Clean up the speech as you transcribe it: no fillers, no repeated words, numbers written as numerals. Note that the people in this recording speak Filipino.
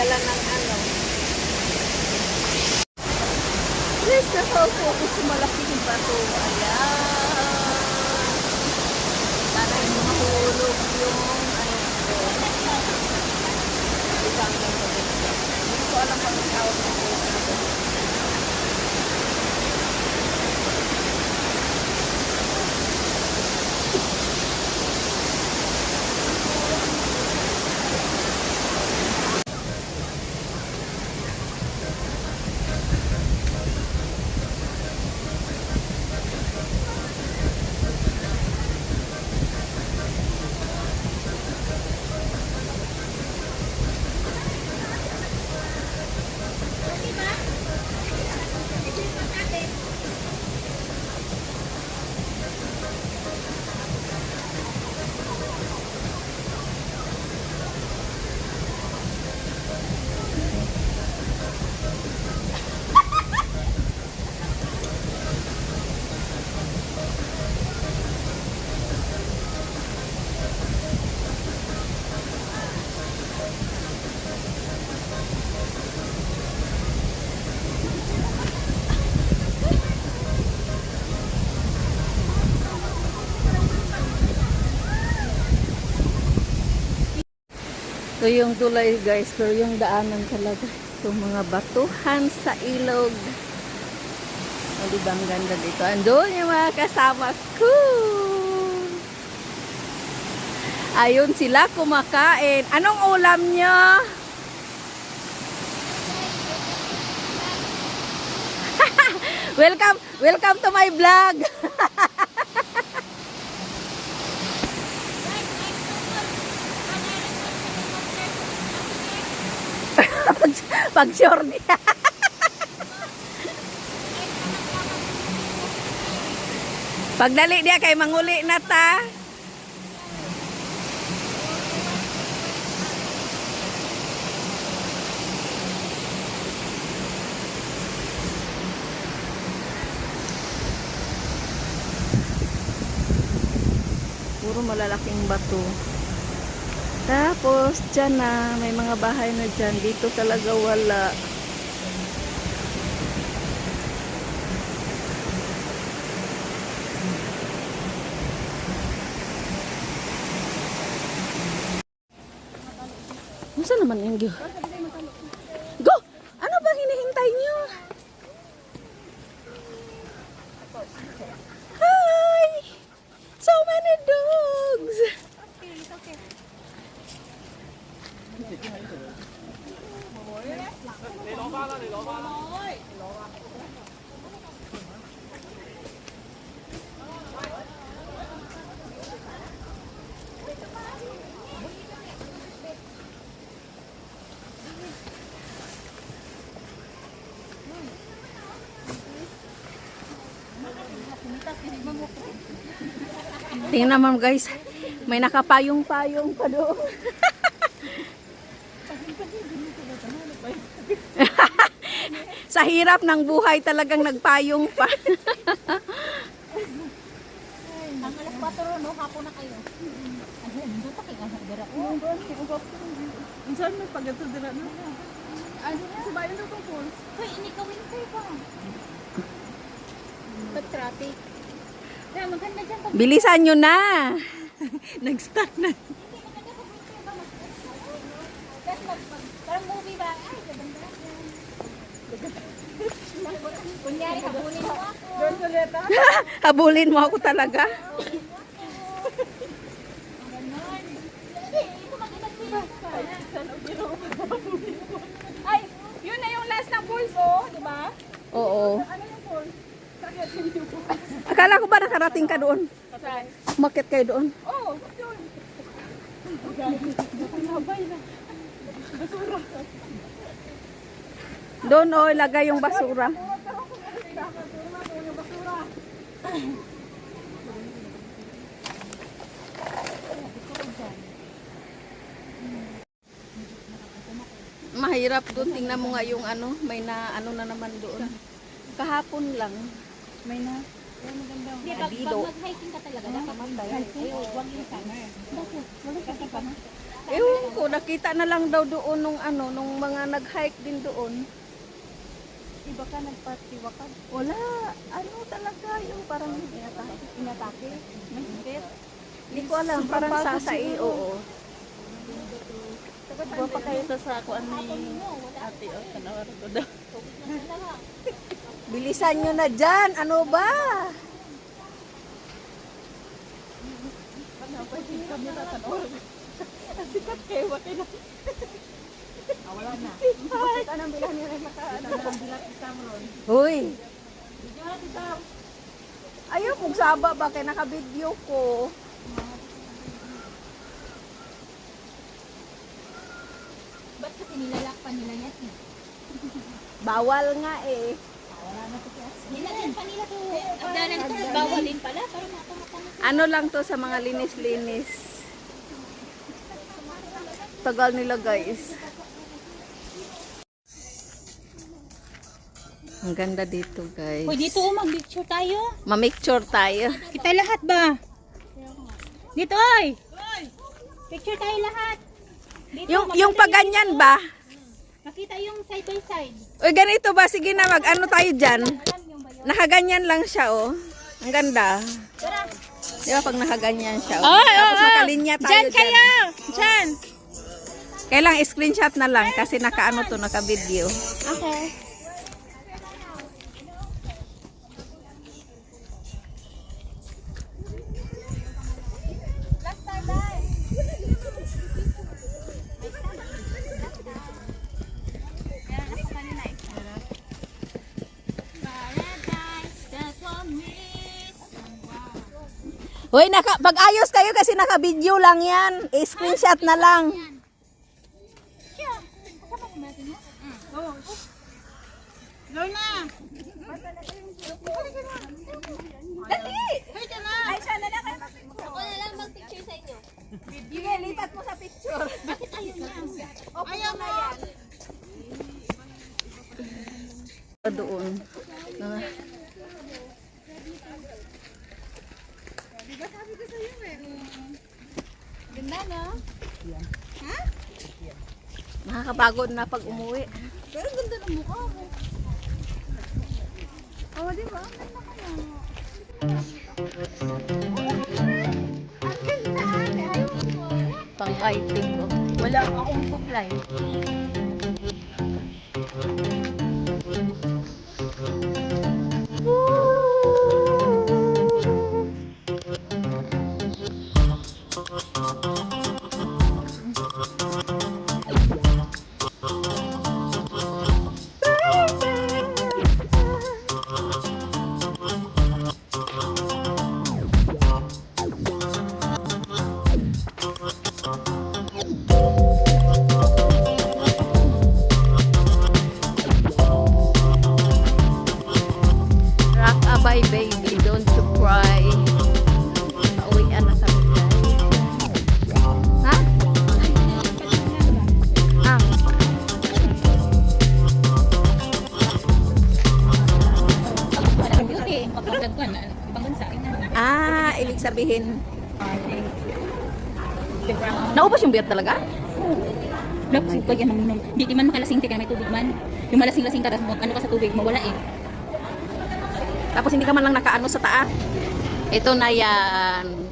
dala ng ano. Please, nakaupo ako sa malaking bato. Ayan. Sana yung mahulog yung ano ko. Isang lang ko. Hindi ko alam kung tawag na ko. So yung tulay guys, pero yung daanan talaga. Itong mga batuhan sa ilog. O diba ang ganda dito? Andun yung mga kasama ko. Ayun sila kumakain. Anong ulam nyo? Welcome to my vlog. Pag sure niya. Pagdali dia kay manguli na ta. Puro malalaking bato. Tapos, dyan na, may mga bahay na dyan. Dito talaga wala. Saan naman yung go? Go! Ano bang hinihintay nyo? Hi! So many dogs! Okay. Tingnan naman guys, may nakapayong-payong pa doon. Sa hirap ng buhay talagang nagpayong pa. Ang alas 4 no, hapon na kayo. Ano, hindi pa kayo dira. Saan mo pagato dira no? Ano na? Sa bayan daw po. Hoy, ini ka winter pa. Pag traffic. Kaya maganda dyan pag... Bilisan nyo na. Nag-start na. Hindi, maganda pag winter ba? Tapos parang movie ba? Ay, gaganda yan. Kunyari, habulin mo ako. Habulin mo ako talaga. Ganon. Hindi, ito mag-inag sila. Ay, yun na yung last ng pulse, oh, di ba? Oo. Ano yung pulse? Akala ko ba nakarating ka doon? Saan? Umakit kayo doon? Oh, yun. Nabay na. Basura. Doon o, ilagay yung basura. Mahirap doon. Tingnan mo nga yung ano, may na ano na naman doon. Kahapon lang. May na. Hindi, pag mag-hiking ka talaga, dapat hiking. Ay, huwag yung summer. Bakit? Wala kasi pa na. Ewan ko, nakita na lang daw doon nung mga nag-hike din doon. Iba ka nagpatiwa ka. Wala, talaga yung parang Inatake. May sakit. hindi ko alam, parang sasai, oo. Buwa pa kayo sa kuan ni ate o kanawar ko daw. Bilisan nyo na dyan, ano ba? Sikat kayo, wati na. Wala na. Anong bilang nila ang bilat isa mo ron? Hoy! Ayaw kung saba ba, kaya naka-video ko. Ba't kasi nilalakpan nila yan? Bawal nga eh. Nilagyan pa nila to. Agdanan ko, bawalin pala. Para makamakamas. Ano lang to sa mga linis-linis. Tagal nila guys. Ang ganda dito guys. Hoy, dito mag-picture tayo. Ma-picture tayo. Kita lahat ba? Dito, oy! Picture tayo lahat. Dito, Yung maganda paganyan ba? Makita yung side by side. Uy, ganito ba? Sige na, mag-ano tayo dyan? Alam yung bayo. Nakaganyan lang siya, oh. Ang ganda. Tara. Di ba pag nakaganyan siya? Oh? Tapos nakalinya tayo dyan. Diyan. Kailang screenshot na lang kasi naka-ano to, naka-video. Okay. Hoy, pag-ayos kayo kasi naka-video lang yan. I-screenshot na lang. Lorna! Ay, siya na lang kayo mag-picture. Ako na lang mag-picture sa inyo. Sige, lipat mo sa picture. Bakit ayaw niya? Ayaw mo. Doon. Ganda, no? Nakakapagod na pag umuwi. Pero ganda ng mukha mo. Oh, di ba? Ang ganda ka na. Pang-iting ko. Wala akong supply. Rock-a-bye baby, don't you cry. Pauwian na kami guys. Ha? Ah. Okay, mapagdag ko na. Ibang bansa. Ah, ibig sabihin. Naubos yung beer talaga? Dapat ko yan ng di man makalasing kaya may tubig man. Yung malasing-lasing ka, ano ka sa tubig, mawala eh. Tapos hindi ka man lang nakaano sa taas. Ito na yan.